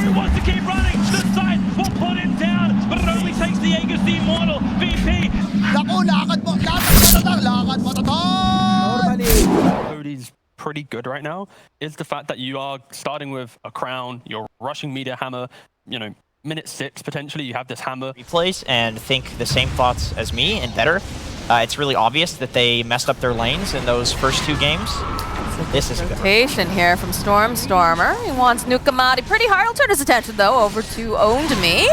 He wants to keep running. The side will put him down, but it only takes the Aegis the Immortal. VP. Naku, lakad mo to tol! Cody's pretty good right now is the fact that you are starting with a crown, you're rushing media hammer, you know, minute 6 potentially, you have this hammer. Replays and think the same thoughts as me and better. It's really obvious that they messed up their lanes in those first 2 games. This is a good rotation here from Stormer. He wants Nukamati pretty hard. He'll turn his attention though over to Owned Me,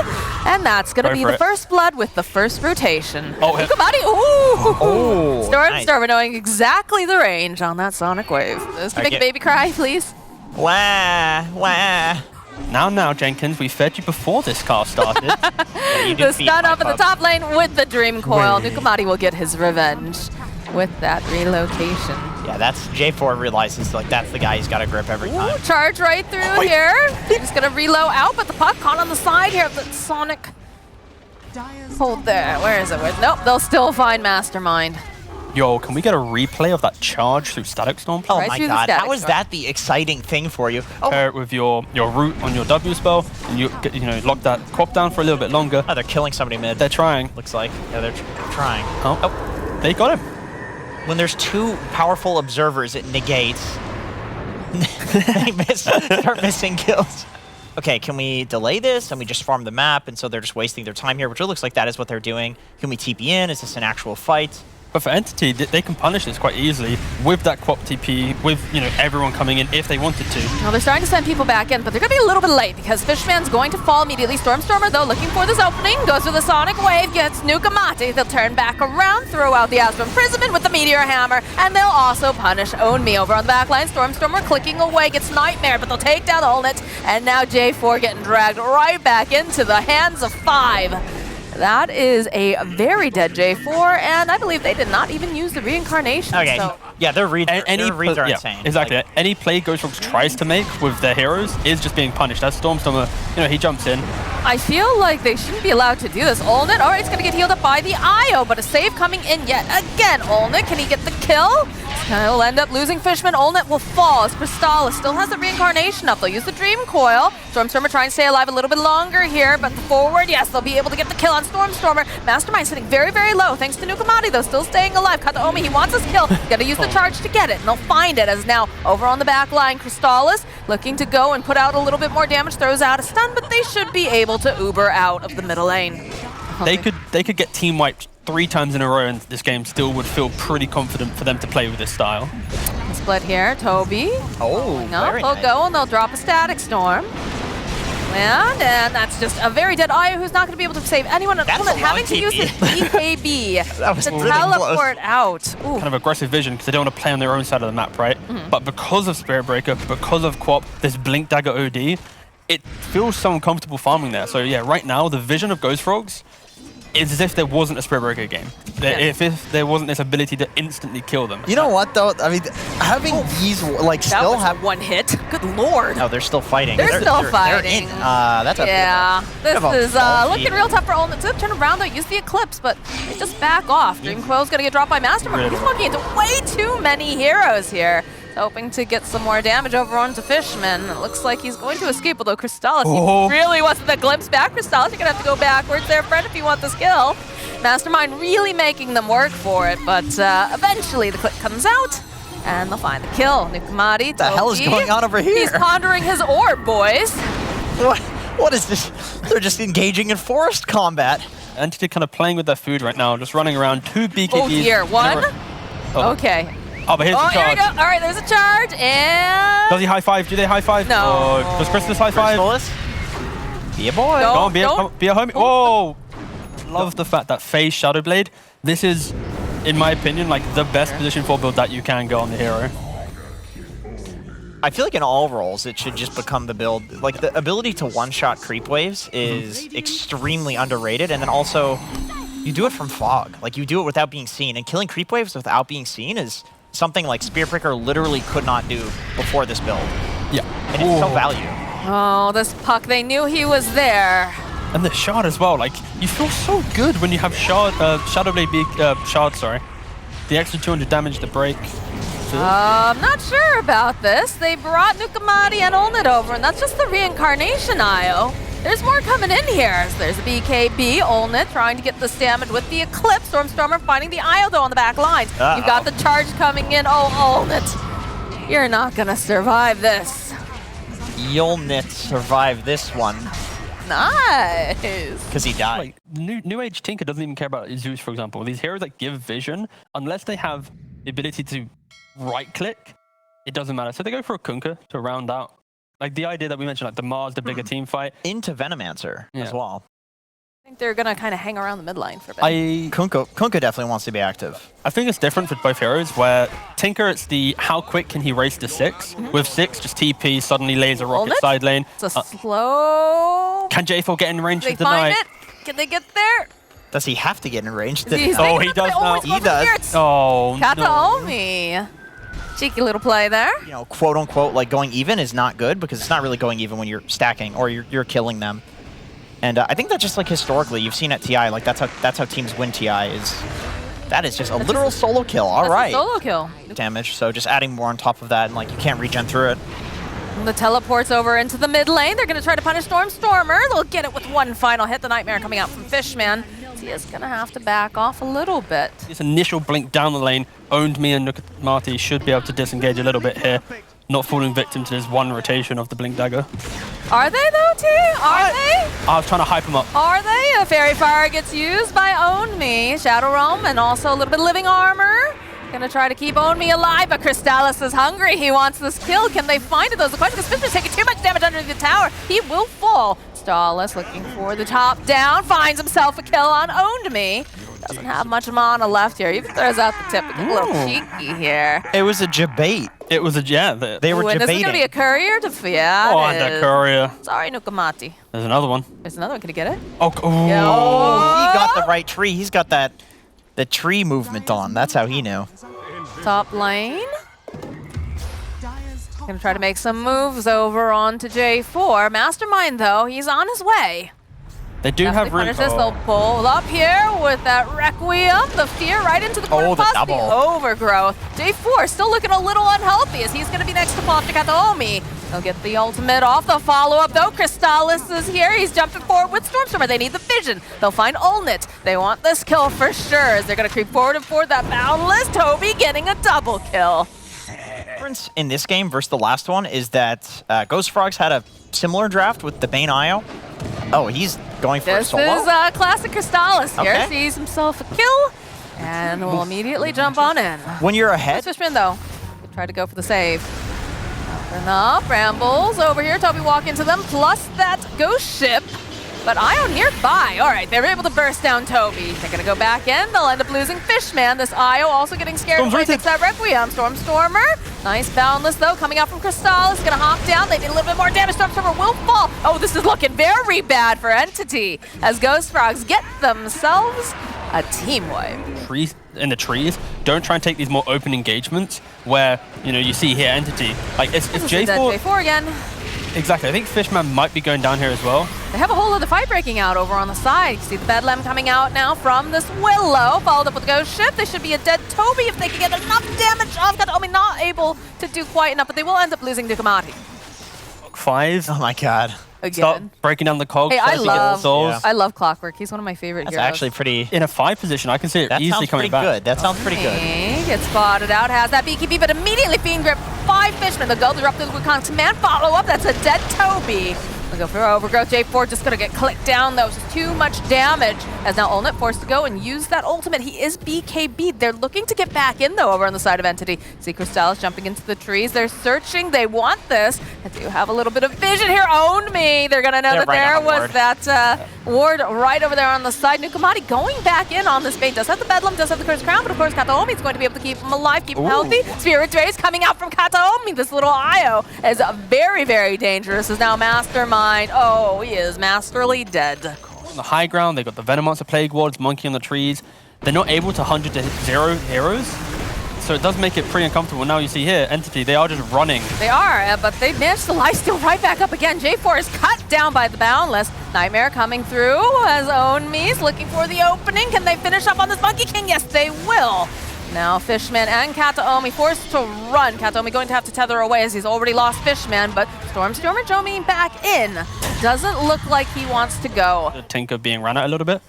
and that's gonna be the first blood with the first rotation. Oh, Nukamati! Ooh! Oh, nice. Stormer knowing exactly the range on that Sonic Wave. This can make a baby cry, please. Wah, wah. Now, Jenkins, we fed you before this car started. The stun up in the top lane with the Dream Coil. Nukamati will get his revenge with that relocation. Yeah, that's J4 realizes like that's the guy he's got to grip every time. Charge right through here. He's gonna reload out, but the puck caught on the side here of the Sonic. Hold there. Where is it? Nope, they'll still find Mastermind. Yo, can we get a replay of that charge through Static Storm? Oh Right my through the god, Static how is Storm. that the exciting thing for you? Pair it with your root on your W spell, and you lock that crop down for a little bit longer. Oh, they're killing somebody mid. They're trying. Looks like. Yeah, they're trying. Oh, they got him. When there's 2 powerful observers, it negates. They start missing kills. Okay, can we delay this and we just farm the map, and so they're just wasting their time here, which it looks like that is what they're doing. Can we TP in? Is this an actual fight? But for Entity, they can punish this quite easily with that Quap TP, with everyone coming in if they wanted to. Well, they're starting to send people back in, but they're going to be a little bit late because Fishman's going to fall immediately. Stormer, though, looking for this opening, goes for the Sonic Wave, gets Nukamati. They'll turn back around, throw out the Astral Imprisonment with the Meteor Hammer, and they'll also punish Own Me over on the back line. Stormer clicking away, gets Nightmare, but they'll take down Holnet, and now J4 getting dragged right back into the hands of 5. That is a very dead J4, and I believe they did not even use the reincarnation. Okay, so. yeah, their reads are insane. Exactly. Like, any play Ghost Rogues tries to make with their heroes is just being punished. As Stormer, he jumps in. I feel like they shouldn't be allowed to do this. Olnit, all right, it's going to get healed up by the IO, but a save coming in yet again. Olnit, can he get the kill? He'll end up losing Fishman. Olnit will fall as Crystallis still has the reincarnation up. They'll use the Dream Coil. Stormer trying to stay alive a little bit longer here, but the forward, yes, they'll be able to get the kill on Stormer. Mastermind sitting very, very low thanks to Nukamati, though, still staying alive. Kataomi, he wants his kill. Got to use the charge to get it, and they'll find it as now over on the back line, Crystallis looking to go and put out a little bit more damage, throws out a stun, but they should be able to Uber out of the middle lane. They could get team wiped 3 times in a row, and this game still would feel pretty confident for them to play with this style. Split here, Toby. Oh, very they'll nice. go and they'll drop a Static Storm. And that's just a very dead Io who's not going to be able to save anyone. Having to use the EKB to teleport out. Ooh. Kind of aggressive vision because they don't want to play on their own side of the map, right? But because of Spirit Breaker, because of Quap, this Blink Dagger OD, it feels so uncomfortable farming there. So yeah, right now the vision of Ghost Frogs is as if there wasn't a Spirit Breaker game. If there wasn't this ability to instantly kill them. You know what though? I mean, having these still have one hit. Good lord. No, they're still fighting. They're still fighting. They're in. That's a this is looking real tough for Olnit. So turn around though, use the Eclipse, but they just back off. Dream Coil's gonna get dropped by Mastermind. He's walking into way too many heroes here. Hoping to get some more damage over onto Fishman. It looks like he's going to escape, although Crystallis, he really wants the glimpse back. Crystallis, you're going to have to go backwards there, friend, if you want this kill. Mastermind really making them work for it, but eventually the clip comes out, and they'll find the kill. Nukamati, what the hell is going on over here? He's pondering his orb, boys. What is this? They're just engaging in forest combat. Entity kind of playing with their food right now, just running around 2 BKBs. Oh dear, one? Okay. Oh, but here's the charge. Here we go. All right, there's a charge, and... Does he high five? Do they high five? No. Oh, does Crystallis high five? Be a boy. Go on, be a homie. Oh! Love the fact that FaZe Shadowblade, this is, in my opinion, like the best position for build that you can go on the hero. I feel like in all roles, it should just become the build. Like, the ability to one-shot creep waves is extremely underrated, and then also, you do it from fog. Like, you do it without being seen, and killing creep waves without being seen is something like Spirit Breaker literally could not do before this build. Yeah. And it's so value. Oh, this puck, they knew he was there. And the shard as well, like, you feel so good when you have shard, Shadowblade be, shard, sorry. The extra 200 damage, the break. too? Not sure about this. They brought Nukamati and Olnit over, and that's just the reincarnation IO. There's more coming in here. So there's a BKB, Olnit trying to get the stamina with the Eclipse. Stormstormer finding the IO though on the back lines. You've got the charge coming in. Oh, Olnit, you're not gonna survive this. Olnit survived this one. Nice. Because he died. Like, New Age Tinker doesn't even care about Zeus, for example. These heroes that give vision, unless they have the ability to right-click, it doesn't matter. So they go for a Kunkka to round out. Like the idea that we mentioned, like the Mars, the bigger team fight. Into Venomancer as well. I think they're gonna kind of hang around the mid lane for a bit. Kunkka definitely wants to be active. I think it's different for both heroes, where Tinker, it's the how quick can he race to 6. With 6, just TP, suddenly laser rocket Olnit? side lane. It's a slow... Can J4 get in range They of the find night? it? Can they get there? Does he have to get in range? He's Oh, making he it does play. now. He's He going for does. spirits. Oh, no. Kataomi. Cheeky little play there. You know, quote unquote, like going even is not good because it's not really going even when you're stacking or you're killing them. And I think that just like historically, you've seen at TI, like that's how teams win TI is. That is just a literal solo kill. All right. Solo kill. Damage. So just adding more on top of that, and like you can't regen through it. And the teleports over into the mid lane. They're going to try to punish Stormstormer. They'll get it with one final hit. The Nightmare coming out from Fishman. He is going to have to back off a little bit. This initial blink down the lane owned me, and Nukamati should be able to disengage a little bit here, not falling victim to this one rotation of the blink dagger. Are they though, T? Are they? I was trying to hype him up. Are they? A Fairy Fire gets used by Own Me. Shadow Realm and also a little bit of living armor. Gonna try to keep Own Me alive, but Crystallis is hungry. He wants this kill. Can they find it? Those are the question, because Fishman's taking too much damage under the tower. He will fall. Crystallis looking for the top down, finds himself a kill on Owned Me. Doesn't have much mana left here. Even throws out the tip. A little cheeky here. It was a debate. It was a, yeah. They were Ooh, and this is debating. gonna be a courier to, yeah, Oh, it and that is. courier. Sorry, Nukamati. There's another one. There's another one. Can you get it? Oh, oh. Yeah. Oh, he got the right tree. He's got the tree movement on. That's how he knew. Top lane. Gonna try to make some moves over onto J4. Mastermind, though, he's on his way. They do have room. Punish this. They'll pull up here with that Requiem, the fear right into the corner. Oh, the plus double. Overgrowth. J4 still looking a little unhealthy as he's gonna be next to Foster Kataomi. They'll get the ultimate off. The follow-up, though. Crystallis is here. He's jumping forward with Stormstormer. They need the vision. They'll find Olnit. They want this kill for sure as they're gonna creep forward and forward. That Boundless. Toby getting a double kill. The difference in this game versus the last one is that Ghost Frogs had a similar draft with the Bane IO. Oh, he's going for a This solo? is classic Crystallis here. Okay. Sees himself a kill and will immediately jump on in. When you're ahead, Fishman, though, try to go for the save. Enough. Brambles over here. Toby walk into them, plus that ghost ship. But Io nearby. All right, they're able to burst down Toby. They're going to go back in. They'll end up losing Fishman. This Io also getting scared. Storm's right Takes that Requiem. Stormstormer. Nice Boundless, though, coming out from Crystallis. Going to hop down. They need a little bit more damage. Stormstormer will fall. Oh, this is looking very bad for Entity as Ghost Frogs get themselves a team wipe. Trees in the trees. Don't try and take these more open engagements where, you know, you see here Entity. Like, if J4... J4 again. Exactly. I think Fishman might be going down here as well. They have a whole other fight breaking out over on the side. You see the Bedlam coming out now from this Willow, followed up with the Ghost Ship. They should be a dead Toby if they can get enough damage off. Kataomi not able to do quite enough, but they will end up losing Nukamati 5. oh my god. Start again. breaking down the cogs. Hey, I tries to get the love, souls. Yeah. I love Clockwork. He's one of my favorite That's heroes. actually pretty... In a 5 position, I can see it That easily sounds coming pretty back. good. That sounds pretty good. Gets spotted out, has that BKB, but immediately Fiend Grip. 5 Fishmen. They'll go disrupt the Wukong's command. Follow up. That's a dead Toby. They'll go for Overgrowth. J4 just going to get clicked down, though. It's just too much damage. As now Olnit forced to go and use that ultimate. He is BKB. They're looking to get back in, though, over on the side of Entity. See Crystallis jumping into the trees. They're searching. They want this. I do have a little bit of vision here. Owned Me. They're going to know They're that right there on the was ward. that ward right over there on the side. Nukamati going back in on this bait. Does have the Bedlam, does have the Cursed Crown, but of course Kataomi is going to be able to keep him alive, keep him healthy. Spirit Rays coming out from Kataomi. This little Io is very, very dangerous. Is now Mastermind. Oh, he is masterly dead. On the high ground, they've got the Venomancer Plague Wards, Monkey on the trees. They're not able to 100 to 0 heroes, so it does make it pretty uncomfortable. Now you see here, Entity, they are just running. They are, but they managed to lifesteal right back up again. J4 is cut down by the Boundless. Nightmare coming through as Own Me's looking for the opening. Can they finish up on this Monkey King? Yes, they will. Now Fishman and Kataomi forced to run. Kataomi going to have to tether away as he's already lost Fishman, but Stormstormer Jomi back in. Doesn't look like he wants to go. The Tinker being run out a little bit.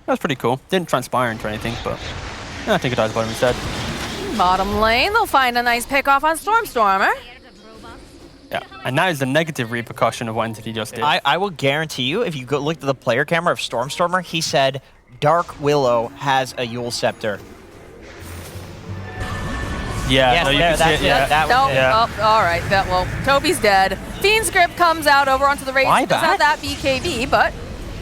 That's pretty cool. Didn't transpire into anything, but yeah, Tinker dies bottom instead. Bottom lane, they'll find a nice pick off on Stormstormer. Yeah, and that is the negative repercussion of what Entity just did. I will guarantee you, if you go look at the player camera of Stormstormer, he said Dark Willow has a Yule Scepter. Yeah, Yes, no, you there, can see that's it, yeah. it. That was Nope. it. Yeah. Oh, all right. Well, Toby's dead. Fiend's Grip comes out over onto the Rage. Buyback? Does have that BKB, but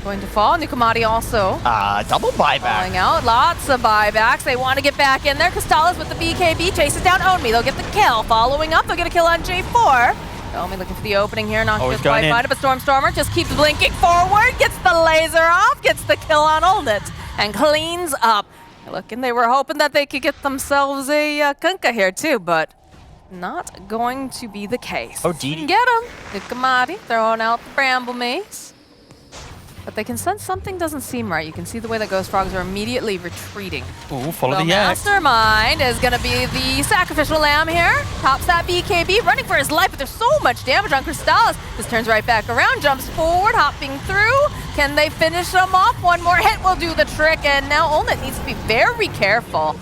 going to fall. Nukamati also Double buyback. falling out. Lots of buybacks. They want to get back in there. Crystallis with the BKB chases down Onmi. They'll get the kill. Following up, they'll get a kill on J4. Onmi looking for the opening here. Not Always just going in. Wi-Fi, but Stormstormer just keeps blinking forward. Gets the laser off. Gets the kill on Olnit. And cleans up. Look, and they were hoping that they could get themselves a Kunkka here too, but not going to be the case. Oh, Didi. Get him. Nukamati throwing out the Bramble Mace. But they can sense something doesn't seem right. You can see the way that Ghost Frogs are immediately retreating. Ooh, follow So the X. Mastermind is going to be the sacrificial lamb here. Tops that BKB, running for his life, but there's so much damage on Crystallis. This turns right back around, jumps forward, hopping through. Can they finish him off? One more hit will do the trick, and now Olnit needs to be very careful.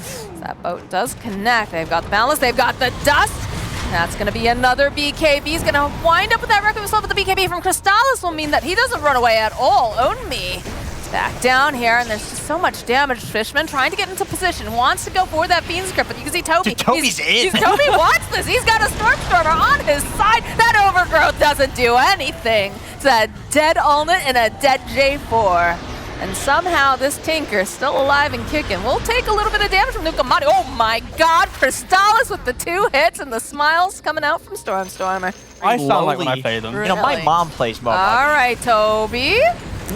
That boat does connect. They've got the balance, they've got the dust. That's going to be another BKB. He's going to wind up with that record himself, but the BKB from Crystallis will mean that he doesn't run away at all. Onmi is back down here, and there's just so much damage. Fishman trying to get into position, wants to go for that Fiend's Grip, but you can see Toby. Dude, Toby's in. Toby wants this. He's got a Stormstormer on his side. That Overgrowth doesn't do anything. It's a dead Olnit and a dead J4. And somehow this Tinker, still alive and kicking, will take a little bit of damage from Nukamati. Oh my god, Crystallis with the 2 hits and the smiles coming out from Stormstormer. I sound like when I Lowly. play them. Really? You know, my mom plays MOBA. All right, Toby.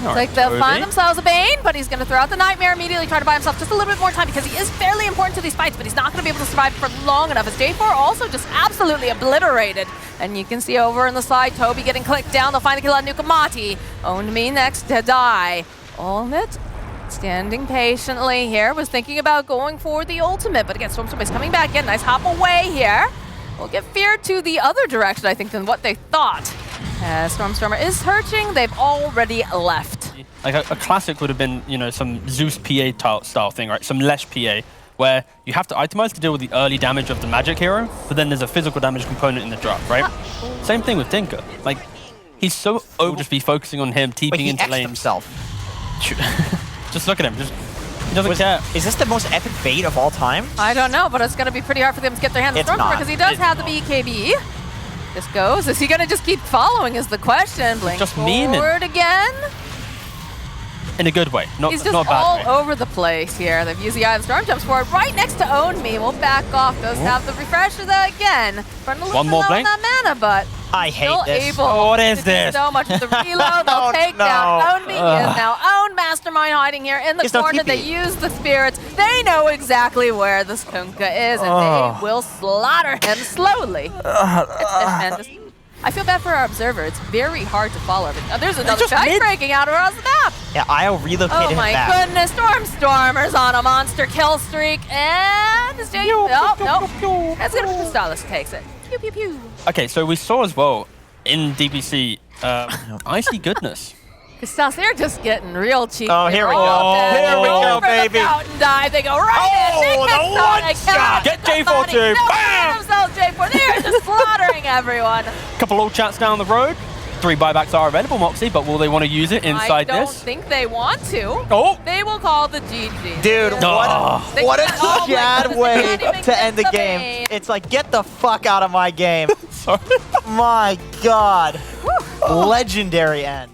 Like they'll find themselves a Bane, but he's going to throw out the Nightmare immediately, try to buy himself just a little bit more time because he is fairly important to these fights, but he's not going to be able to survive for long enough. As J4 also just absolutely obliterated. And you can see over on the side, Toby getting clicked down. They'll find the kill on Nukamati. Onmi next to die. Olnit standing patiently here, was thinking about going for the ultimate, but again, Stormstormer is coming back in. Nice hop away here. We'll get feared to the other direction, I think, than what they thought. As Stormstormer is searching, they've already left. Like a classic would have been, you know, some Zeus PA style thing, right? Some Lesh PA, where you have to itemize to deal with the early damage of the magic hero, but then there's a physical damage component in the drop, right? Same thing with Tinker. Like, he's so over just be focusing on him, Wait, TPing he into X'd lanes. himself. Just look at him. He doesn't care. Is this the most epic bait of all time? I don't know, but it's going to be pretty hard for them to get their hands on It's Stormstormer not. because he does It's have the BKB. This goes. Is he going to just keep following is the question. Blink Just memeing. forward again. In a good way, not He's just not a all bad way. over the place here. They've used the Eye of Storm, jumps forward right next to Onmi. We'll back off. Does have the refresher there again. Running a little One more low on blink. that mana, but I hate still this. able Oh, what is to do this? so much with the reload. They'll Oh, take no. down Onmi. He is now owned. Mastermind hiding here in the There's no corner. They TP. use the spirits. They know exactly where this Kunkka is, and they will slaughter him slowly. It's tremendous. I feel bad for our observer. It's very hard to follow everything. Oh, there's another just fight mid. breaking out across the map. Yeah, I'll relocate Oh him my back. goodness, Stormstormer's on a monster kill streak, and it's Jay. Nope. That's gonna be Crystallis takes it. Pew pew pew. Okay, so we saw as well in DPC, Icy Goodness. Crystallis, they're just getting real cheap. Oh, here we go. Here we go, baby. Fountain dive. They go right in. They Oh, get the started. one Kill shot. Get J4 somebody. too. They'll Bam! find themselves J4. They're just slaughtering everyone. Couple old chats down the road. 3 buybacks are available, Moxxi, but will they want to use it I inside don't this? think they want to. Oh! They will call the GG. Dude, Oh. what a Oh my sad goodness, way they can't even to get end the the game. bait. It's like, get the fuck out of my game. Sorry. My God. Legendary end.